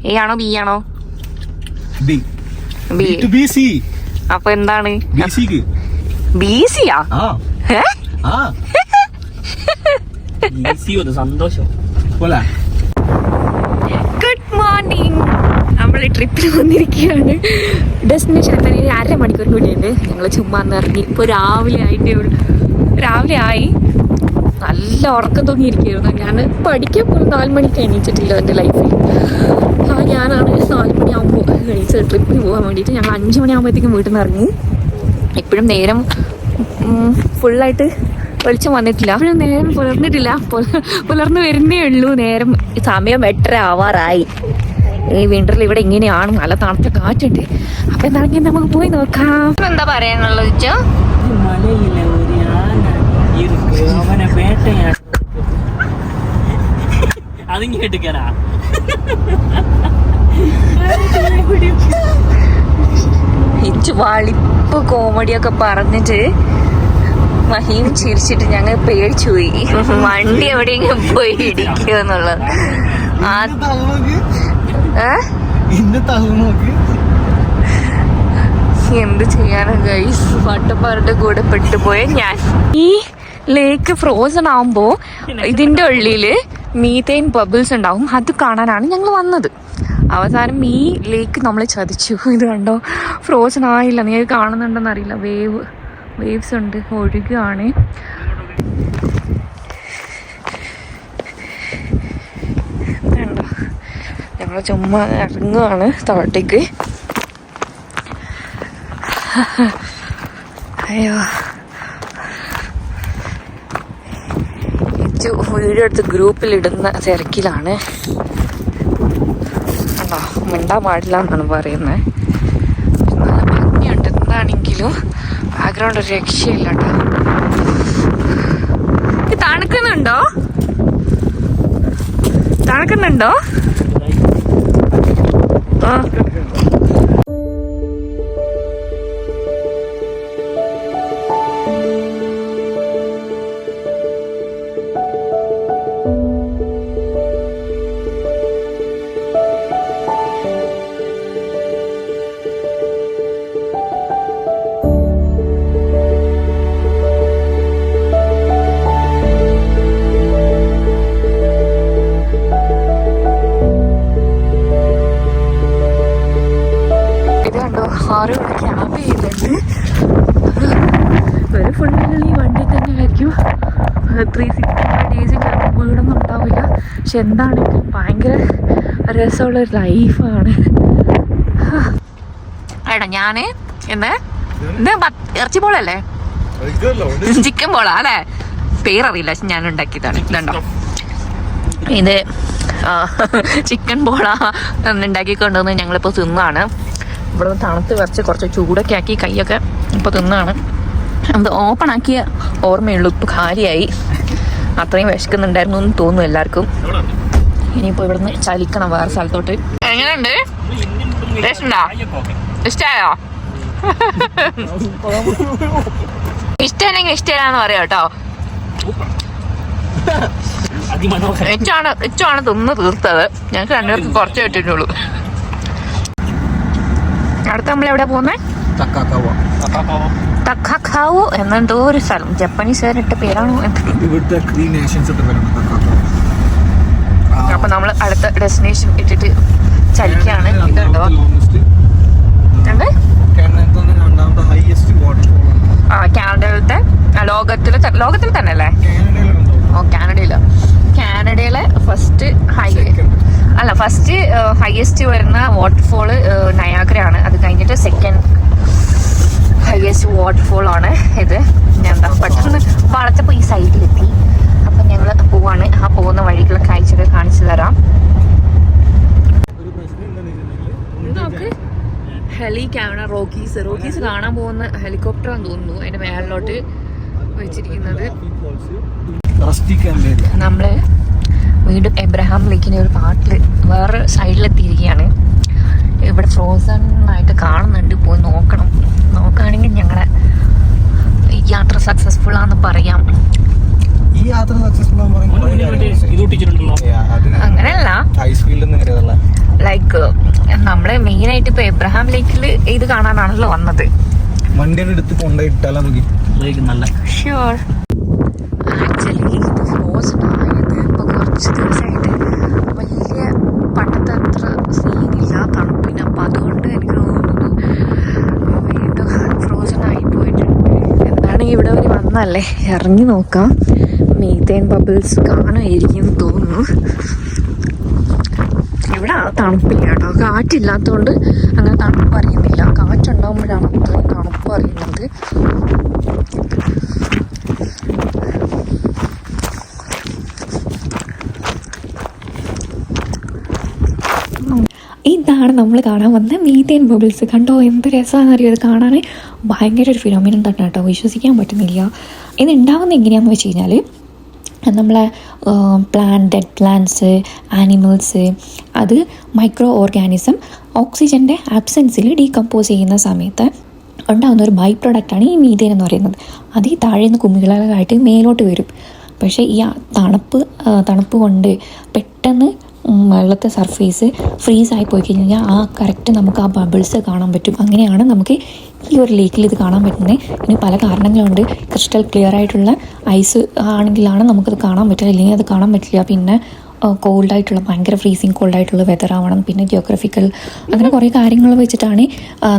A ആണോ B ആണോ? അപ്പൊ എന്താണ് ബിസിയാ? സന്തോഷം. Good morning. നമ്മൾ ട്രിപ്പിൽ വന്നിരിക്കുകയാണ്. ഡെസ്റ്റിനേഷൻ എത്താൻ 1.5 മണിക്കൂറിന് കൂടിയുണ്ട്. ഞങ്ങൾ ചുമ്മാ ഇറങ്ങി. ഇപ്പോൾ രാവിലെ ആയി. നല്ല ഉറക്കം തൂങ്ങിയിരിക്കുകയായിരുന്നു. ഞാൻ പഠിക്കാൻ പോലും 4 മണിക്ക് എണീച്ചിട്ടില്ല എൻ്റെ ലൈഫിൽ. ഞാനാണ് 4 മണിയാകുമ്പോൾ എണീച്ച് ട്രിപ്പിന് പോകാൻ വേണ്ടിയിട്ട് ഞങ്ങൾ 5 മണിയാകുമ്പോഴത്തേക്കും വീട്ടിൽ നിന്ന് ഇറങ്ങി. ഇപ്പോഴും നേരം ഫുള്ളായിട്ട് വെളിച്ചം വന്നിട്ടില്ല. അപ്പോഴും നേരം പുലർന്നു വരുന്നേ ഉള്ളൂ. നേരം സമയം 8:30 ആവാറായി. ഈ വിന്ററിൽ ഇവിടെ ഇങ്ങനെയാണ്. നല്ല തണുത്ത കാറ്റുണ്ട്. അപ്പൊ എന്താണെങ്കിൽ നമുക്ക് പോയി നോക്കാം. എന്താ പറയാനുള്ളത് വെച്ചോ? മലയിലെ ഒരു ആന അവനെ വേട്ടയാണ്. അതും കേട്ടിക്കടാ. ഇച്ചു വളിപ്പ് കോമഡിയൊക്കെ പറഞ്ഞിട്ട് മഹീം ചിരിച്ചിട്ട് ഞങ്ങൾ പേടിച്ചു പോയി. വണ്ടി എവിടെയെങ്കിലും പോയി ഇടിക്കുക എന്നുള്ളത്. എന്ത് ചെയ്യാനാ ഗൈസ്, വട്ടപ്പാറുടെ കൂടെ പെട്ടുപോയ ഞാൻ. ഈ ലേക്ക് ഫ്രോസൺ ആവുമ്പോ ഇതിന്റെ ഉള്ളില് മീഥേൻ ബബിൾസ് ഉണ്ടാവും. അത് കാണാനാണ് ഞങ്ങൾ വന്നത്. അവസാനം ഈ ലേക്ക് നമ്മൾ ചതിച്ചു. ഇത് കണ്ടോ, ഫ്രോസൺ ആയില്ല. നീ കാണുന്നുണ്ടെന്ന് അറിയില്ല. വേവ്സ് ഉണ്ട്, ഒഴുകാണ്. കണ്ടോ, ഞങ്ങൾ ചുമ്മാ ഇറങ്ങുകയാണ് താഴത്തേക്ക്. അയ്യോ, വീഡിയോ എടുത്ത് ഗ്രൂപ്പിലിടുന്ന തിരക്കിലാണ്. കണ്ടോ, മിണ്ടാൻ പാടില്ല എന്നാണ് പറയുന്നത്. നല്ല ഭംഗിയുണ്ട്. എന്താണെങ്കിലും ബാക്ക്ഗ്രൗണ്ട് ഒരു രക്ഷയില്ല കേട്ടോ. തണുക്കുന്നുണ്ടോ? ആ, ക്യാമ്പ് ചെയ്യുന്നുണ്ട്. ഒരു ഫുള്ളിൽ ഈ വണ്ടി തന്നെ ആയിരിക്കും. 365 ഡേയ്സ് ക്യാമ്പ് വീടൊന്നും ഉണ്ടാവില്ല. പക്ഷെ എന്താണെങ്കിലും ഭയങ്കര രസമുള്ളൊരു ലൈഫാണ്. എടാ ഞാന് ഇന്ന് ഇറച്ചി ബോളല്ലേ, ചിക്കൻ ബോളാ അല്ലേ, പേരറിയില്ല. ഞാൻ ഉണ്ടാക്കിയതാണ്. ഇതുണ്ടോ, ഇത് ചിക്കൻ ബോളാ ഉണ്ടാക്കിക്കൊണ്ടുവന്ന് ഞങ്ങളിപ്പോൾ തിന്നാണ്. ഇവിടെ തണുത്ത് വരച്ച് കുറച്ച് ചൂടൊക്കെ ആക്കി കൈയൊക്കെ ഇപ്പോൾ തിന്നാണ്. അത് ഓപ്പൺ ആക്കിയ ഓർമ്മയുള്ളൂ. ഇപ്പോൾ കാലിയായി. അത്രയും വിശക്കുന്നുണ്ടായിരുന്നു എന്ന് തോന്നുന്നു എല്ലാവർക്കും. ഇനിയിപ്പോൾ ഇവിടുന്ന് ചലിക്കണം വേറെ സ്ഥലത്തോട്ട്. എങ്ങനെയുണ്ട്? ഇഷ്ടമായോ? ഇഷ്ടമല്ലെങ്കിൽ ഇഷ്ടമാണെന്ന് പറയാം കേട്ടോ. ഇച്ചാണ് തിന്ന് തീർത്തത്. ഞങ്ങൾക്ക് രണ്ടുപേർക്ക് കുറച്ച് കിട്ടിയിട്ടുള്ളൂ. അടുത്ത നമ്മളെവിടെ പോകുന്നത്? തക്കാക്കാവോ എന്നെന്തോ ഒരു സ്ഥലം. ജപ്പാനീസുകാരിട്ട പേരാണോ? അപ്പൊ നമ്മൾ അടുത്ത ഡെസ്റ്റിനേഷൻ ഇട്ടിട്ട് ചലിക്കാണ്. ഇതുണ്ടോ, കാനഡയിലത്തെ ലോകത്തിൽ തന്നെ അല്ലേ? ഓ, കാനഡയിലെ ഫസ്റ്റ് ഹൈയസ്റ്റ് വരുന്ന വാട്ടർഫോള് നയാഗ്രയാണ്. അത് കഴിഞ്ഞിട്ട് സെക്കൻഡ് ഹൈയസ്റ്റ് വാട്ടർഫോൾ ആണ് ഇത്. ഞാൻ എന്താ പെട്ടെന്ന് വളച്ചപ്പോൾ ഈ സൈഡിലെത്തി. അപ്പം ഞങ്ങൾ പോവാണ്. ആ പോകുന്ന വഴിക്കുള്ള കാഴ്ചകൾ കാണിച്ചു തരാം. നമുക്ക് ഹെലി ക്യാമറ റോക്കീസ് കാണാൻ പോകുന്ന ഹെലികോപ്റ്ററാന്ന് തോന്നുന്നു. അതിന്റെ മേളിലോട്ട് വെച്ചിരിക്കുന്നത്. നമ്മള് വീണ്ടും എബ്രഹാം ലേക്കിന്റെ ഒരു പാട്ടിൽ വേറെ സൈഡിലെത്തിയിരിക്കുകയാണ്. ഇവിടെ ഫ്രോസൺ ആയിട്ട് കാണുന്നുണ്ട്. പോയി നോക്കുകയാണെങ്കിൽ ഞങ്ങളെ യാത്ര സക്സസ്ഫുൾ ആണെന്ന് പറയാം. ഈ യാത്ര സക്സസ്ഫുൾ അങ്ങനെയല്ല, ലൈക്ക് നമ്മള് മെയിനായിട്ട് ഇപ്പൊ എബ്രഹാം ലേക്കിൽ ഇത് കാണാനാണല്ലോ വന്നത്. വണ്ടിയുടെ അടുത്ത് കൊണ്ടുപോയിട്ടാലോ നോക്കി നല്ല ഷ്യൂർ. ആക്ച്വലി ഇത് ഫ്രോസൺ ആയത് ഇപ്പൊ കുറച്ച് ദിവസമായിട്ട് വലിയ പണ്ടത്തെ അത്ര സീനില്ല തണുപ്പിന്. അപ്പം അതുകൊണ്ട് എനിക്ക് തോന്നുന്നു വീണ്ടും ഫ്രോസൺ ആയി പോയിട്ടുണ്ട്. എന്താണെങ്കിൽ ഇവിടെ വരെ വന്നല്ലേ, ഇറങ്ങി നോക്കാം. മീത്തേൻ ബബിൾസ് കാണുമായിരിക്കും തോന്നുന്നു. ഇവിടെ തണുപ്പില്ല കേട്ടോ, കാറ്റില്ലാത്തതുകൊണ്ട് അങ്ങനെ തണുപ്പ് അറിയുന്നില്ല. കാറ്റുണ്ടാകുമ്പോഴാണ് അത്രയും തണുപ്പ് അറിയുന്നത്. ഇതാണ് നമ്മൾ കാണാൻ വന്ന മീത്തേൻ ബബിൾസ്. കണ്ടോ എന്ത് രസമാണെന്ന് അറിയോ ഇത് കാണാൻ. ഭയങ്കര ഒരു ഫിനോമിനൻ തന്നെ കേട്ടോ, വിശ്വസിക്കാൻ പറ്റുന്നില്ല. ഇത് ഉണ്ടാകുന്നത് എങ്ങനെയാണെന്ന് വെച്ച് കഴിഞ്ഞാൽ നമ്മളെ ഡെഡ് പ്ലാന്റ്സ്, ആനിമൽസ്, അത് മൈക്രോ ഓർഗാനിസം ഓക്സിജൻ്റെ ആബ്സെൻസിൽ ഡീകമ്പോസ് ചെയ്യുന്ന സമയത്ത് ഉണ്ടാകുന്ന ഒരു ബൈ പ്രൊഡക്റ്റാണ് ഈ മീഥേൻ എന്ന് പറയുന്നത്. അത് ഈ താഴെ നിന്ന് കുമികളായിട്ട് മേലോട്ട് വരും. പക്ഷേ ഈ തണുപ്പ് കൊണ്ട് പെട്ടെന്ന് വെള്ളത്തെ സർഫേസ് ഫ്രീസായി പോയി കഴിഞ്ഞാൽ ആ കറക്റ്റ് നമുക്ക് ആ ബബിൾസ് കാണാൻ പറ്റും. അങ്ങനെയാണ് നമുക്ക് ഈ ഒരു ലേക്കിൽ ഇത് കാണാൻ പറ്റുന്നത്. ഇനി പല കാരണങ്ങളുണ്ട്. ക്രിസ്റ്റൽ ക്ലിയർ ആയിട്ടുള്ള ഐസ് ആണെങ്കിലാണ് നമുക്കത് കാണാൻ പറ്റുക, അല്ലെങ്കിൽ അത് കാണാൻ പറ്റില്ല. പിന്നെ കോൾഡായിട്ടുള്ള ഭയങ്കര ഫ്രീസിങ് കോൾഡായിട്ടുള്ള വെതർ ആവണം. പിന്നെ ജിയോഗ്രഫിക്കൽ അങ്ങനെ കുറേ കാര്യങ്ങൾ വെച്ചിട്ടാണ്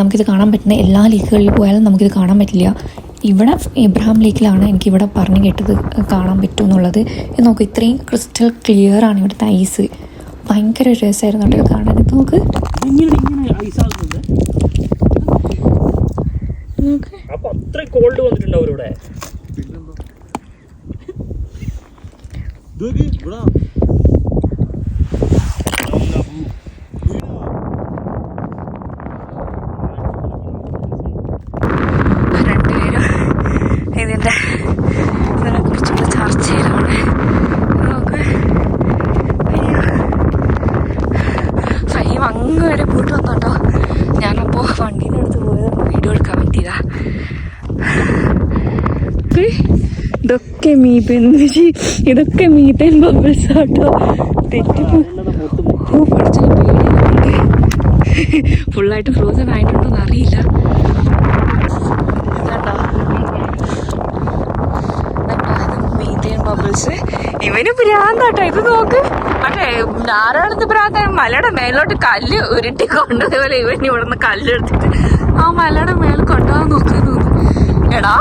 നമുക്കിത് കാണാൻ പറ്റുന്നത്. എല്ലാ ലേക്കുകളിൽ പോയാലും നമുക്കിത് കാണാൻ പറ്റില്ല. ഇവിടെ എബ്രഹാം ലേക്കിലാണ് എനിക്കിവിടെ പറഞ്ഞു കേട്ടത് കാണാൻ പറ്റും എന്നുള്ളത്. ഇത് നോക്ക്, ഇത്രയും ക്രിസ്റ്റൽ ക്ലിയർ ആണ് ഇവിടുത്തെ ഐസ്. ഭയങ്കര രസമായിരുന്നു കേട്ടോ കാണാൻ. നോക്ക് അപ്പൊ അത്ര കോൾഡ് വന്നിട്ടുണ്ടാവും ഇവിടെ. രണ്ടുപേരും ഇതിനെ കുറിച്ചുള്ള ചർച്ചയിലാണ്. നോക്ക്, ഫൈം അങ്ങ് വരെ പോയിട്ട് വന്നോട്ടോ. ഞാനപ്പോൾ വണ്ടീൻ്റെ അടുത്ത് പോയത് വീഡിയോ എടുക്കാൻ പറ്റിയതാ. ഇതൊക്കെ മീത്തേൻ ബബിൾസ് ആട്ടോ. തെറ്റിപ്പോ പഠിച്ച പേടിയുണ്ട്. ഫുള്ളായിട്ട് ഫ്രോസൺ ആയിട്ടുണ്ടോന്ന് അറിയില്ല. മീത്തേൻ ബബിൾസ് ഇവന് ഭ്രാന്താട്ടോ. ഇത് നോക്ക്, മറ്റേ ധാരാളത്ത് ഭ്രാന്താണ്. മലയുടെ മേലോട്ട് കല്ല് ഉരുട്ടി കൊണ്ടതുപോലെ ഇവൻ ഇവിടുന്ന് കല്ലെടുത്തിട്ട് ആ മലയുടെ മേലെ കൊണ്ടുപോകാൻ നോക്കുന്നു. എടാ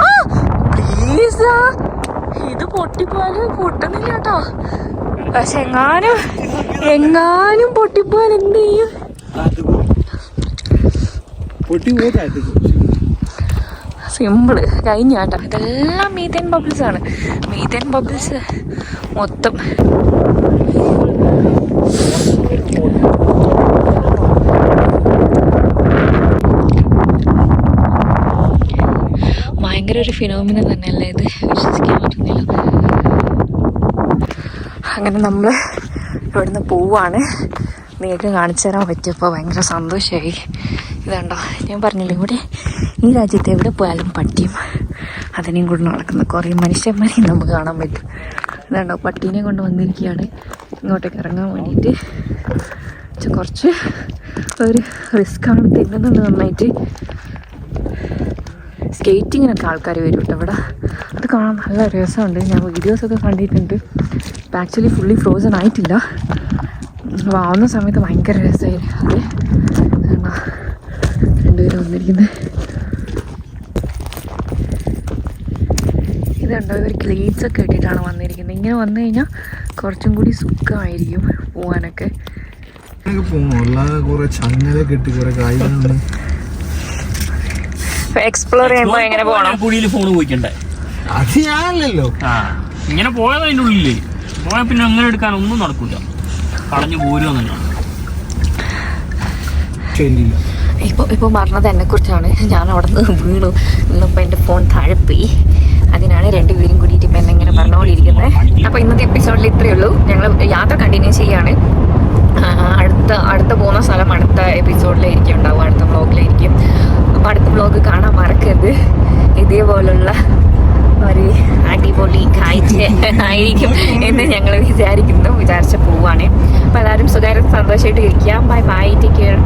പ്ലീസ്, ഇത് പൊട്ടിപ്പോയാല് പൊട്ടുന്നില്ല കേട്ടോ. പക്ഷെ എങ്ങാനും പൊട്ടിപ്പോയാൽ എന്ത് ചെയ്യും? സിമ്പിള് കഴിഞ്ഞാട്ടോ. ഇതെല്ലാം മീത്തേൻ ബബിൾസ് ആണ്. മീത്തേൻ ബബിൾസ് മൊത്തം ഭയങ്കര ഒരു ഫിനോമിന തന്നെയല്ലേ ഇത്, വിശ്വസിക്കാൻ പറ്റുന്നില്ല. അങ്ങനെ നമ്മൾ ഇവിടുന്ന് പോവാണ്. നിങ്ങൾക്ക് കാണിച്ചു തരാൻ പറ്റിയപ്പോൾ ഭയങ്കര സന്തോഷമായി. ഇതുണ്ടോ, ഞാൻ പറഞ്ഞില്ലേ, ഇവിടെ ഈ രാജ്യത്ത് എവിടെ പോയാലും പട്ടിയും അതിനെയും കൊണ്ട് നടക്കുന്ന കുറേ മനുഷ്യന്മാരെയും നമുക്ക് കാണാൻ പറ്റും. ഇതുണ്ടോ, പട്ടീനെ കൊണ്ട് വന്നിരിക്കുകയാണ് ഇങ്ങോട്ടേക്ക് ഇറങ്ങാൻ വേണ്ടിയിട്ട്. കുറച്ച് ഒരു റിസ്ക്കാണ്, തിന്നുന്നത് നന്നായിട്ട്. സ്കേറ്റിങ്ങിനൊക്കെ ആൾക്കാർ വരും കേട്ടോ ഇവിടെ. അത് കാണാൻ നല്ല രസമുണ്ട്. ഞാൻ വീഡിയോസൊക്കെ കണ്ടിട്ടുണ്ട്. ഇപ്പം ആക്ച്വലി ഫുള്ളി ഫ്രോസൺ ആയിട്ടില്ല. ആവുന്ന സമയത്ത് ഭയങ്കര രസമായിരുന്നു. അത് രണ്ടുപേരും വന്നിരിക്കുന്നത്. ഇതുണ്ടോ, ഇവർ ക്ലീറ്റ്സൊക്കെ ഇട്ടിട്ടാണ് വന്നിരിക്കുന്നത്. ഇങ്ങനെ വന്നു കഴിഞ്ഞാൽ കുറച്ചും കൂടി സുഖമായിരിക്കും പോകാനൊക്കെ. എക്സ്പ്ലോർ ചെയ്യുമ്പോൾ എങ്ങനെ പോകണം? കുഴിയിൽ ഫോൺ പോയിക്കണ്ടേ? അത് ഞാനല്ലോ. ഇങ്ങനെ പോയത് അതിൻ്റെ ഉള്ളില് പോയാൽ പിന്നെ അങ്ങനെ എടുക്കാനൊന്നും നടക്കില്ല, കളഞ്ഞു പോരുമെന്നല്ല. ഇപ്പോൾ പറഞ്ഞത് എന്നെ കുറിച്ചാണ്. ഞാൻ അവിടെ നിന്ന് വീണു. ഇന്നിപ്പോൾ എൻ്റെ ഫോൺ താഴെ പോയി. അതിനാണ് രണ്ടുപേരും കൂടിയിട്ട് ഇപ്പം എന്നെങ്ങനെ പറഞ്ഞുകൊണ്ടിരിക്കുന്നത്. അപ്പോൾ ഇന്നത്തെ എപ്പിസോഡിൽ ഇത്രയേ ഉള്ളൂ. ഞങ്ങൾ യാത്ര കണ്ടിന്യൂ ചെയ്യാണ്. അടുത്ത പോകുന്ന സ്ഥലം അടുത്ത എപ്പിസോഡിലായിരിക്കും ഉണ്ടാവും, അടുത്ത വ്ളോഗിലായിരിക്കും. അപ്പോൾ അടുത്ത വ്ളോഗ് കാണാൻ മറക്കരുത്. ഇതേപോലുള്ള ഒരു അടിപൊളി കാഴ്ച ആയിരിക്കും എന്ന് ഞങ്ങൾ വിചാരിച്ച പോവാണ്. അപ്പോൾ എല്ലാവരും സുഖമായിട്ട് സന്തോഷമായിട്ട് ഇരിക്കുക. Bye bye, take care.